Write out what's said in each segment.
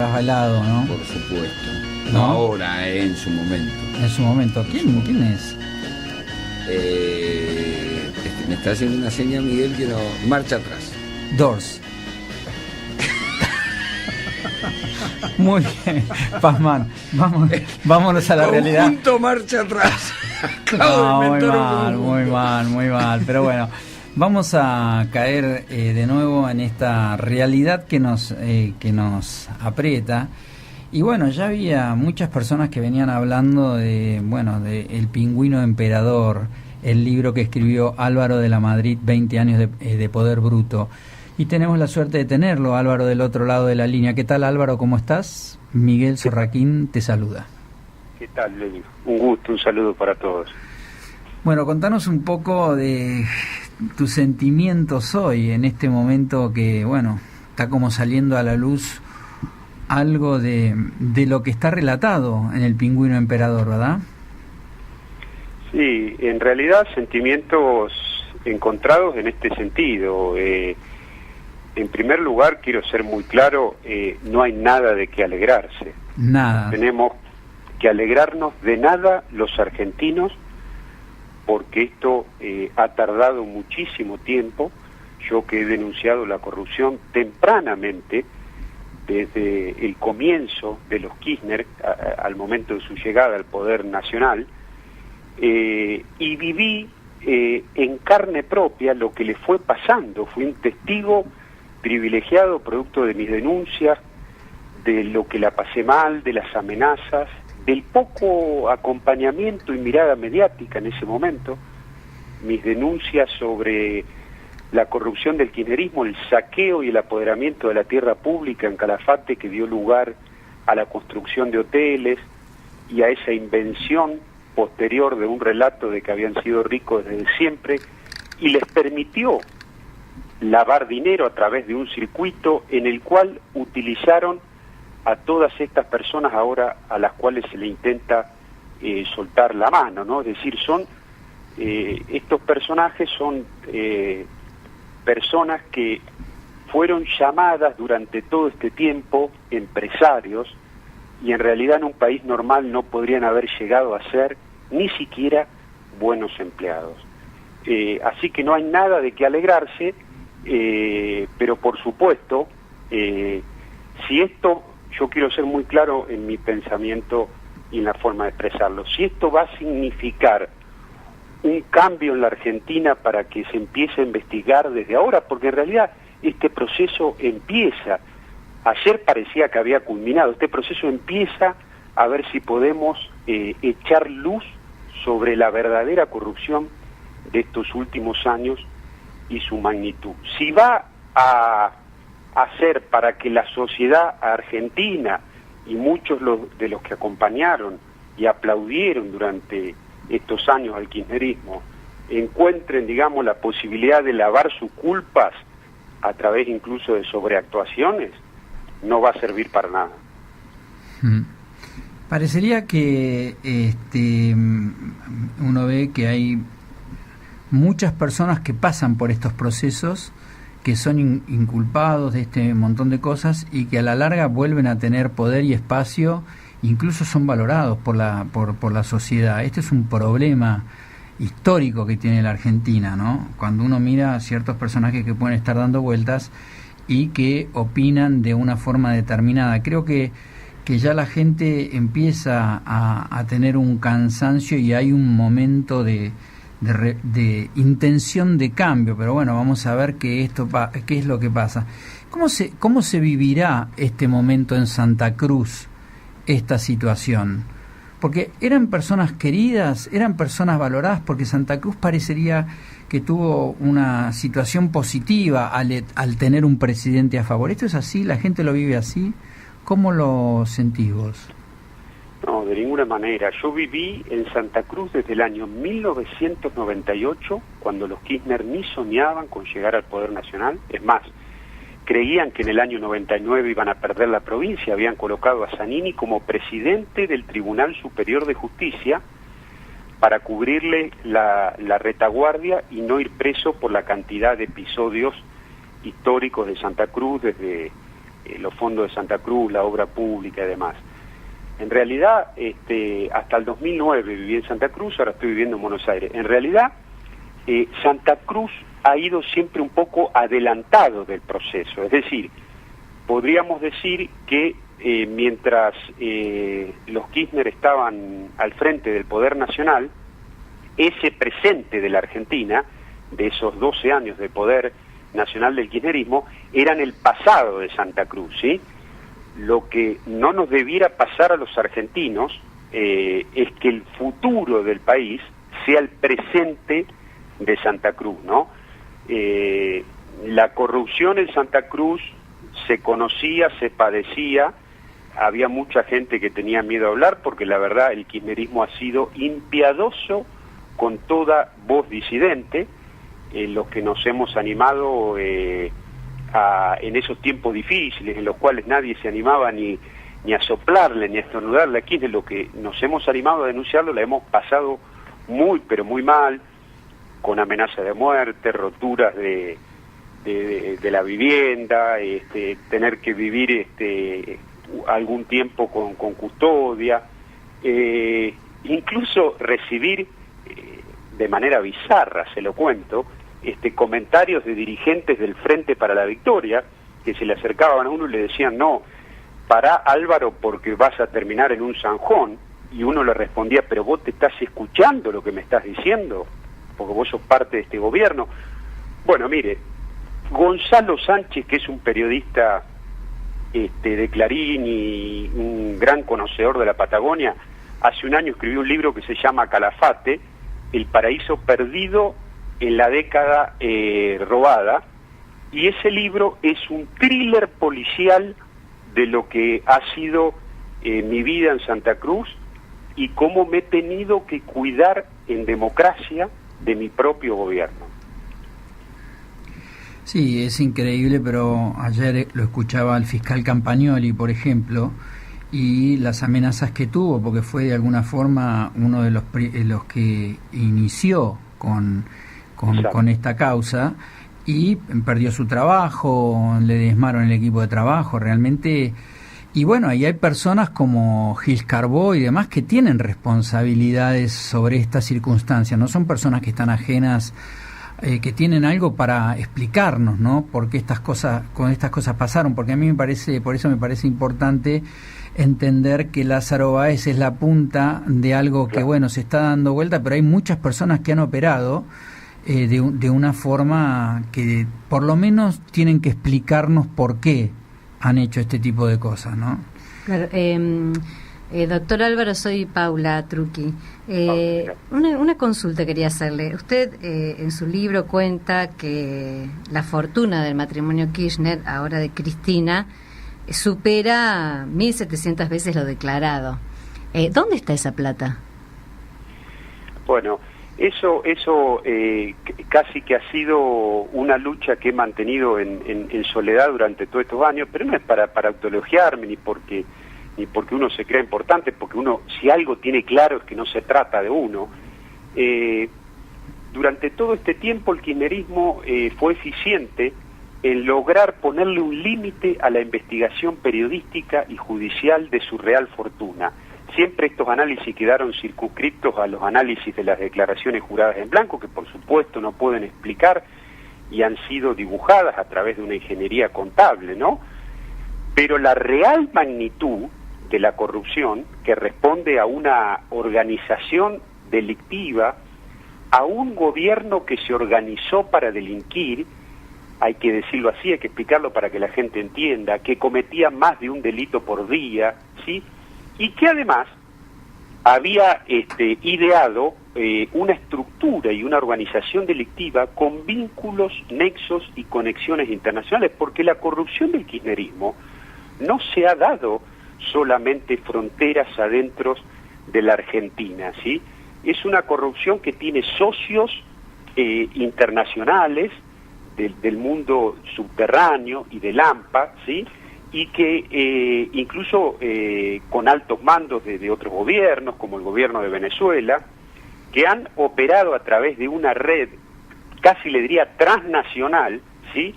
Has bailado, ¿no? Por supuesto. No, ¿No? ahora, en su momento. En su momento. ¿Quién es? Me está haciendo una seña Miguel que no... Marcha atrás. Doors. Muy bien, Pazman. Vámonos a la realidad. Conjunto marcha atrás. Acabo de No, inventar un conjunto. muy mal. Pero bueno, vamos a caer de nuevo en esta realidad que nos aprieta. Y bueno, ya había muchas personas que venían hablando de El Pingüino Emperador, el libro que escribió Álvaro de la Madrid, 20 años de poder bruto. Y tenemos la suerte de tenerlo, Álvaro, del otro lado de la línea. ¿Qué tal, Álvaro? ¿Cómo estás? Miguel Sorraquín te saluda. ¿Qué tal, Levi? Un gusto, un saludo para todos. Bueno, contanos un poco de tus sentimientos hoy, en este momento que, bueno, está como saliendo a la luz algo de lo que está relatado en El Pingüino Emperador, ¿verdad? Sí, en realidad sentimientos encontrados en este sentido. En primer lugar, quiero ser muy claro, no hay nada de qué alegrarse. Nada. Tenemos que alegrarnos de nada los argentinos, porque esto ha tardado muchísimo tiempo. Yo que he denunciado la corrupción tempranamente, desde el comienzo de los Kirchner, al momento de su llegada al poder nacional, y viví en carne propia lo que le fue pasando. Fui un testigo privilegiado, producto de mis denuncias, de lo que la pasé mal, de las amenazas, del poco acompañamiento y mirada mediática en ese momento, mis denuncias sobre la corrupción del kirchnerismo, el saqueo y el apoderamiento de la tierra pública en Calafate, que dio lugar a la construcción de hoteles y a esa invención posterior de un relato de que habían sido ricos desde siempre, y les permitió lavar dinero a través de un circuito en el cual utilizaron a todas estas personas ahora a las cuales se le intenta soltar la mano, ¿no? Es decir, estos personajes son personas que fueron llamadas durante todo este tiempo empresarios, y en realidad en un país normal no podrían haber llegado a ser ni siquiera buenos empleados. Así que no hay nada de qué alegrarse, pero por supuesto, si esto, yo quiero ser muy claro en mi pensamiento y en la forma de expresarlo, si esto va a significar un cambio en la Argentina para que se empiece a investigar desde ahora, porque en realidad este proceso empieza, ayer parecía que había culminado, este proceso empieza a ver si podemos echar luz sobre la verdadera corrupción de estos últimos años y su magnitud. Si va a hacer para que la sociedad argentina y muchos de los que acompañaron y aplaudieron durante estos años al kirchnerismo encuentren, digamos, la posibilidad de lavar sus culpas a través incluso de sobreactuaciones, no va a servir para nada. Parecería que uno ve que hay muchas personas que pasan por estos procesos, que son inculpados de este montón de cosas y que a la larga vuelven a tener poder y espacio, incluso son valorados por la sociedad. Este es un problema histórico que tiene la Argentina, ¿no? Cuando uno mira a ciertos personajes que pueden estar dando vueltas y que opinan de una forma determinada. Creo que ya la gente empieza a tener un cansancio y hay un momento de intención de cambio, pero bueno, vamos a ver qué es lo que pasa. ¿Cómo se vivirá este momento en Santa Cruz, esta situación? Porque eran personas queridas, eran personas valoradas, porque Santa Cruz parecería que tuvo una situación positiva al tener un presidente a favor. ¿Esto es así? ¿La gente lo vive así? ¿Cómo lo sentís vos? No, de ninguna manera. Yo viví en Santa Cruz desde el año 1998, cuando los Kirchner ni soñaban con llegar al poder nacional. Es más, creían que en el año 99 iban a perder la provincia. Habían colocado a Zanini como presidente del Tribunal Superior de Justicia para cubrirle la retaguardia y no ir preso por la cantidad de episodios históricos de Santa Cruz, desde los fondos de Santa Cruz, la obra pública y demás. En realidad, hasta el 2009 viví en Santa Cruz, ahora estoy viviendo en Buenos Aires. En realidad, Santa Cruz ha ido siempre un poco adelantado del proceso, es decir, podríamos decir que mientras los Kirchner estaban al frente del poder nacional, ese presente de la Argentina, de esos 12 años de poder nacional del kirchnerismo, eran el pasado de Santa Cruz, ¿sí? Lo que no nos debiera pasar a los argentinos es que el futuro del país sea el presente de Santa Cruz, ¿no? La corrupción en Santa Cruz se conocía, se padecía, había mucha gente que tenía miedo a hablar porque la verdad el kirchnerismo ha sido impiadoso con toda voz disidente, los que nos hemos animado en esos tiempos difíciles en los cuales nadie se animaba ni a soplarle, ni a estornudarle a Kirchner, lo que nos hemos animado a denunciarlo, la hemos pasado muy, pero muy mal, con amenaza de muerte, roturas de la vivienda, tener que vivir algún tiempo con custodia, incluso recibir de manera bizarra, se lo cuento, comentarios de dirigentes del Frente para la Victoria que se le acercaban a uno y le decían: no, pará Álvaro porque vas a terminar en un zanjón, y uno le respondía: pero vos te estás escuchando lo que me estás diciendo, porque vos sos parte de este gobierno. Bueno, mire, Gonzalo Sánchez, que es un periodista de Clarín y un gran conocedor de la Patagonia, hace un año escribió un libro que se llama Calafate, El paraíso perdido en la década robada, y ese libro es un thriller policial de lo que ha sido mi vida en Santa Cruz y cómo me he tenido que cuidar en democracia de mi propio gobierno. Sí, es increíble, pero ayer lo escuchaba al fiscal Campagnoli, por ejemplo, y las amenazas que tuvo, porque fue de alguna forma uno de los que inició con esta causa, y perdió su trabajo, le diezmaron el equipo de trabajo, realmente. Y bueno, ahí hay personas como Gil Carbó y demás que tienen responsabilidades sobre estas circunstancias, no son personas que están ajenas, que tienen algo para explicarnos, ¿no? Por qué con estas cosas pasaron, porque a mí por eso me parece importante entender que Lázaro Báez es la punta de algo que, bueno, se está dando vuelta, pero hay muchas personas que han operado de una forma que por lo menos tienen que explicarnos por qué han hecho este tipo de cosas, ¿no? Claro, doctor Álvaro, soy Paula Truqui. Una consulta quería hacerle. Usted en su libro cuenta que la fortuna del matrimonio Kirchner, ahora de Cristina, supera 1.700 veces lo declarado. ¿Dónde está esa plata? Bueno, eso casi que ha sido una lucha que he mantenido en soledad durante todos estos años, pero no es para autoelogiarme ni porque uno se crea importante, porque uno, si algo tiene claro, es que no se trata de uno. Durante todo este tiempo el kirchnerismo fue eficiente en lograr ponerle un límite a la investigación periodística y judicial de su real fortuna. Siempre estos análisis quedaron circunscriptos a los análisis de las declaraciones juradas en blanco, que por supuesto no pueden explicar y han sido dibujadas a través de una ingeniería contable, ¿no? Pero la real magnitud de la corrupción, que responde a una organización delictiva, a un gobierno que se organizó para delinquir, hay que decirlo así, hay que explicarlo para que la gente entienda, que cometía más de un delito por día, ¿sí? Y que además había ideado una estructura y una organización delictiva con vínculos, nexos y conexiones internacionales, porque la corrupción del kirchnerismo no se ha dado solamente fronteras adentro de la Argentina, ¿sí? Es una corrupción que tiene socios internacionales del mundo subterráneo y del AMPA, ¿sí? Y que incluso con altos mandos de otros gobiernos, como el gobierno de Venezuela, que han operado a través de una red, casi le diría transnacional, ¿sí?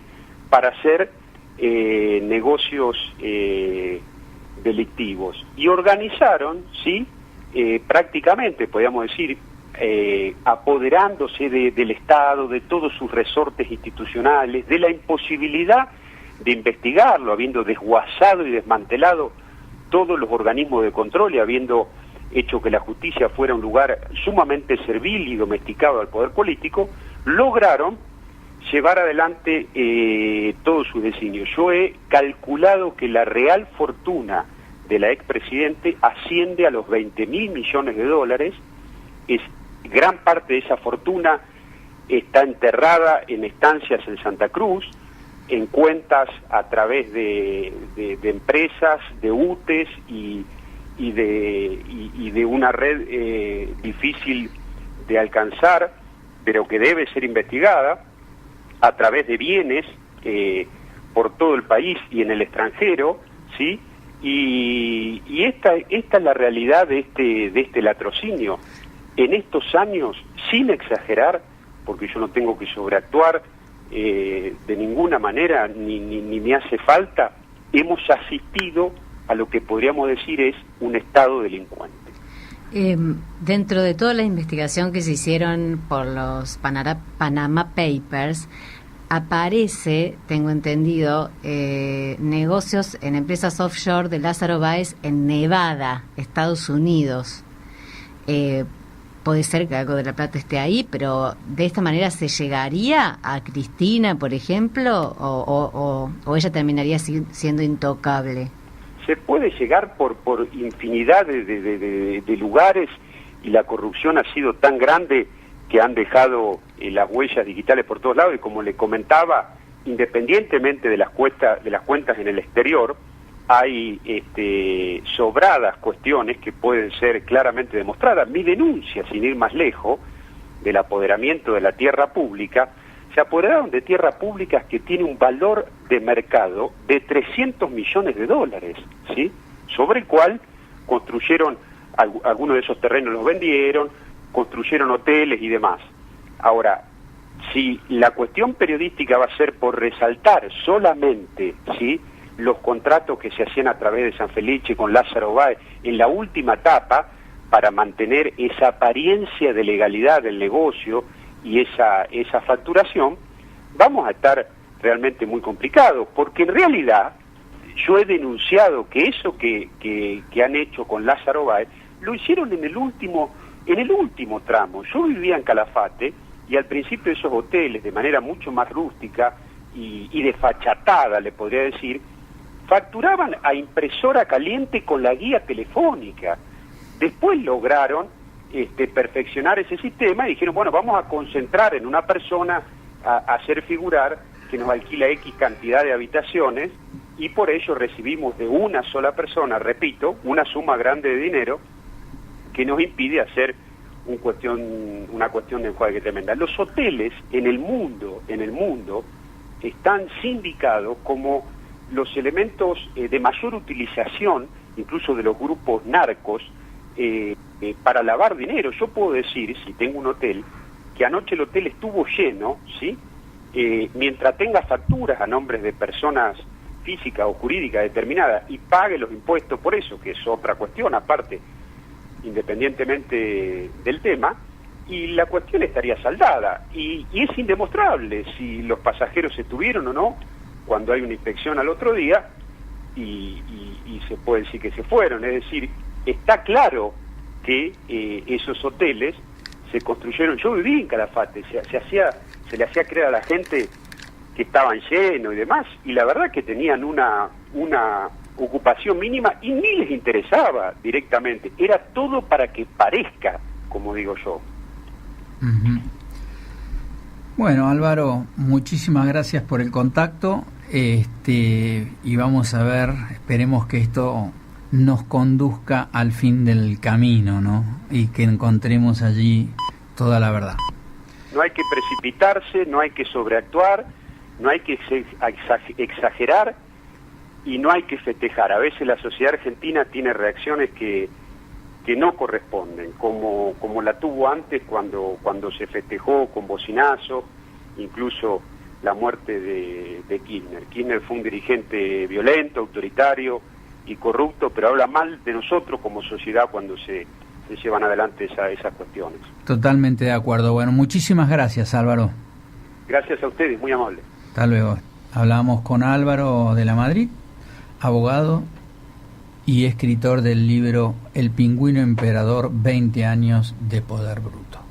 Para hacer negocios delictivos, y organizaron, ¿sí? Prácticamente, podríamos decir, apoderándose del Estado, de todos sus resortes institucionales, de la imposibilidad de investigarlo, habiendo desguazado y desmantelado todos los organismos de control y habiendo hecho que la justicia fuera un lugar sumamente servil y domesticado al poder político, lograron llevar adelante todos sus designios. Yo he calculado que la real fortuna de la expresidente asciende a los 20.000 millones de dólares. Gran parte de esa fortuna está enterrada en estancias en Santa Cruz, en cuentas a través de empresas, de UTES y de una red difícil de alcanzar, pero que debe ser investigada, a través de bienes por todo el país y en el extranjero, ¿sí? Y esta es la realidad de este latrocinio. En estos años, sin exagerar, porque yo no tengo que sobreactuar de ninguna manera, ni me hace falta, hemos asistido a lo que podríamos decir es un Estado delincuente. Dentro de toda la investigación que se hicieron por los Panama Papers, aparece, tengo entendido, negocios en empresas offshore de Lázaro Báez en Nevada, Estados Unidos. Puede ser que algo de la plata esté ahí, pero ¿de esta manera se llegaría a Cristina, por ejemplo, o ella terminaría siendo intocable? Se puede llegar por infinidad de lugares, y la corrupción ha sido tan grande que han dejado las huellas digitales por todos lados, y como le comentaba, independientemente de las cuentas en el exterior, hay sobradas cuestiones que pueden ser claramente demostradas. Mi denuncia, sin ir más lejos, del apoderamiento de la tierra pública, se apoderaron de tierra pública que tiene un valor de mercado de 300 millones de dólares, ¿sí? Sobre el cual construyeron, algunos de esos terrenos los vendieron, construyeron hoteles y demás. Ahora, si la cuestión periodística va a ser por resaltar solamente, ¿sí?, los contratos que se hacían a través de San Felice con Lázaro Báez en la última etapa, para mantener esa apariencia de legalidad del negocio y esa facturación, vamos a estar realmente muy complicados, porque en realidad yo he denunciado que eso que han hecho con Lázaro Báez lo hicieron en el último tramo. Yo vivía en Calafate, y al principio esos hoteles, de manera mucho más rústica y desfachatada, le podría decir, facturaban a impresora caliente con la guía telefónica. Después lograron perfeccionar ese sistema y dijeron, bueno, vamos a concentrar en una persona a hacer figurar que nos alquila X cantidad de habitaciones, y por ello recibimos de una sola persona, repito, una suma grande de dinero que nos impide hacer una cuestión de enjuague tremenda. Los hoteles en el mundo están sindicados como los elementos de mayor utilización, incluso de los grupos narcos, para lavar dinero. Yo puedo decir, si tengo un hotel, que anoche el hotel estuvo lleno, ¿sí? Mientras tenga facturas a nombres de personas físicas o jurídicas determinadas y pague los impuestos por eso, que es otra cuestión aparte, independientemente del tema, y la cuestión estaría saldada. Y es indemostrable si los pasajeros estuvieron o no cuando hay una inspección al otro día, y se puede decir que se fueron. Es decir, está claro que esos hoteles se construyeron. Yo viví en Calafate, se le hacía creer a la gente que estaban llenos y demás, y la verdad que tenían una ocupación mínima y ni les interesaba directamente. Era todo para que parezca, como digo yo. Uh-huh. Bueno, Álvaro, muchísimas gracias por el contacto, y vamos a ver, esperemos que esto nos conduzca al fin del camino, ¿no? Y que encontremos allí toda la verdad. No hay que precipitarse, no hay que sobreactuar, no hay que exagerar y no hay que festejar. A veces la sociedad argentina tiene reacciones que no corresponden, como la tuvo antes cuando se festejó con bocinazo, incluso la muerte de Kirchner. Kirchner fue un dirigente violento, autoritario y corrupto, pero habla mal de nosotros como sociedad cuando se llevan adelante esas cuestiones. Totalmente de acuerdo. Bueno, muchísimas gracias, Álvaro. Gracias a ustedes, muy amable. Hasta luego. Hablamos con Álvaro de la Madrid, abogado y escritor del libro El Pingüino Emperador, 20 años de poder bruto.